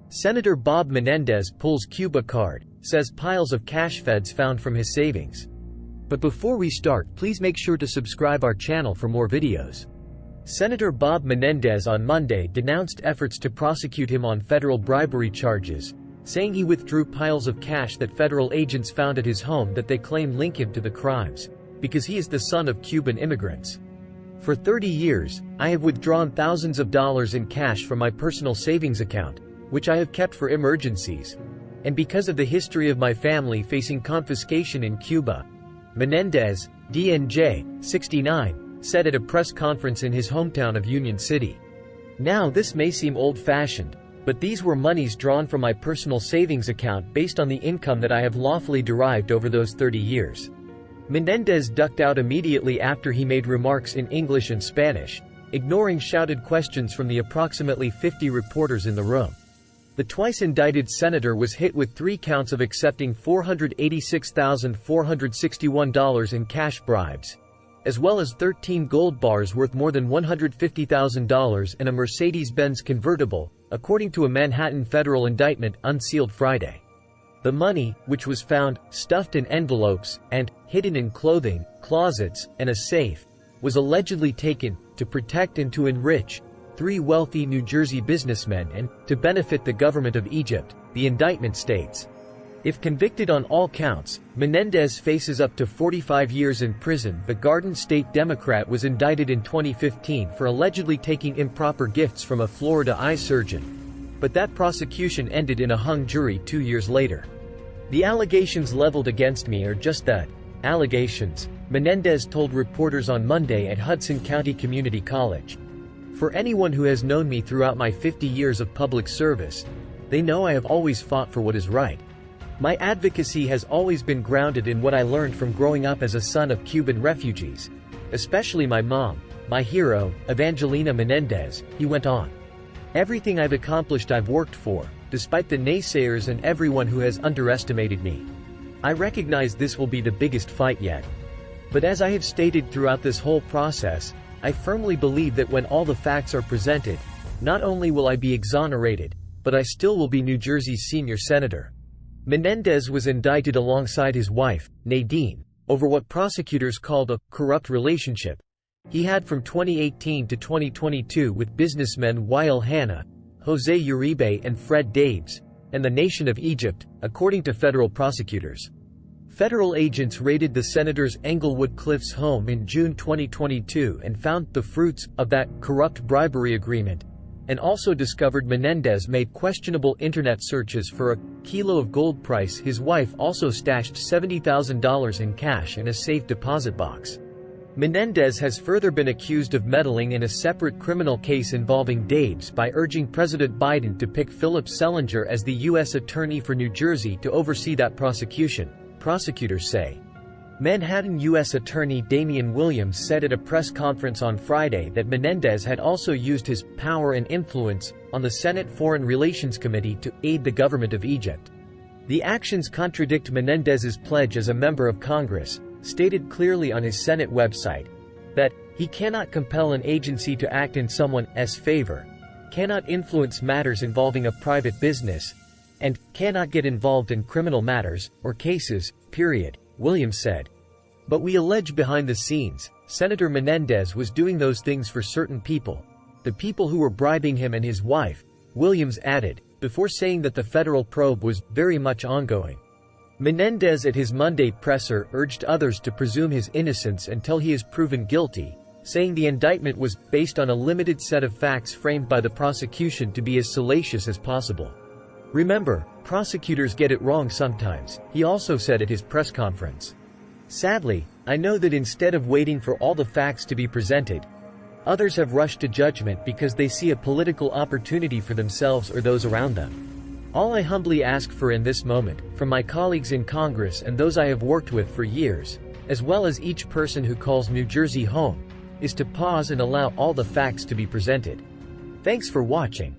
Senator Bob Menendez pulls Cuba card, says piles of cash feds found from his savings. But before we start, please make sure to subscribe our channel for more videos. Senator Bob Menendez on Monday denounced efforts to prosecute him on federal bribery charges, saying he withdrew piles of cash that federal agents found at his home that they claim link him to the crimes, because he is the son of Cuban immigrants. For 30 years, I have withdrawn thousands of dollars in cash from my personal savings account, which I have kept for emergencies. And because of the history of my family facing confiscation in Cuba, Menendez, DNJ, 69, said at a press conference in his hometown of Union City. Now this may seem old-fashioned, but these were monies drawn from my personal savings account based on the income that I have lawfully derived over those 30 years. Menendez ducked out immediately after he made remarks in English and Spanish, ignoring shouted questions from the approximately 50 reporters in the room. The twice-indicted senator was hit with 3 counts of accepting $486,461 in cash bribes, as well as 13 gold bars worth more than $150,000 and a Mercedes-Benz convertible, according to a Manhattan federal indictment unsealed Friday. The money, which was found stuffed in envelopes and hidden in clothing, closets, and a safe, was allegedly taken to protect and to enrich 3 wealthy New Jersey businessmen and to benefit the government of Egypt, the indictment states. If convicted on all counts, Menendez faces up to 45 years in prison. The Garden State Democrat was indicted in 2015 for allegedly taking improper gifts from a Florida eye surgeon, but that prosecution ended in a hung jury 2 years later. The allegations leveled against me are just that, allegations, Menendez told reporters on Monday at Hudson County Community College. For anyone who has known me throughout my 50 years of public service, they know I have always fought for what is right. My advocacy has always been grounded in what I learned from growing up as a son of Cuban refugees, especially my mom, my hero, Evangelina Menendez, he went on. Everything I've accomplished I've worked for, despite the naysayers and everyone who has underestimated me. I recognize this will be the biggest fight yet. But as I have stated throughout this whole process, I firmly believe that when all the facts are presented, not only will I be exonerated, but I still will be New Jersey's senior senator. Menendez was indicted alongside his wife, Nadine, over what prosecutors called a corrupt relationship he had from 2018 to 2022 with businessmen Wael Hanna, Jose Uribe and Fred Dabes, and the nation of Egypt, according to federal prosecutors. Federal agents raided the senator's Englewood Cliffs home in June 2022 and found the fruits of that corrupt bribery agreement, and also discovered Menendez made questionable internet searches for a kilo of gold price. His wife also stashed $70,000 in cash in a safe deposit box. Menendez has further been accused of meddling in a separate criminal case involving Dabes by urging President Biden to pick Philip Selinger as the U.S. Attorney for New Jersey to oversee that prosecution, prosecutors say. Manhattan U.S. Attorney Damian Williams said at a press conference on Friday that Menendez had also used his power and influence on the Senate Foreign Relations Committee to aid the government of Egypt. The actions contradict Menendez's pledge as a member of Congress, stated clearly on his Senate website, that he cannot compel an agency to act in someone's favor, cannot influence matters involving a private business, and cannot get involved in criminal matters or cases, period, Williams said. But we allege behind the scenes, Senator Menendez was doing those things for certain people, the people who were bribing him and his wife, Williams added, before saying that the federal probe was very much ongoing. Menendez at his Monday presser urged others to presume his innocence until he is proven guilty, saying the indictment was based on a limited set of facts framed by the prosecution to be as salacious as possible. Remember, prosecutors get it wrong sometimes, he also said at his press conference. Sadly, I know that instead of waiting for all the facts to be presented, others have rushed to judgment because they see a political opportunity for themselves or those around them. All I humbly ask for in this moment, from my colleagues in Congress and those I have worked with for years, as well as each person who calls New Jersey home, is to pause and allow all the facts to be presented. Thanks for watching.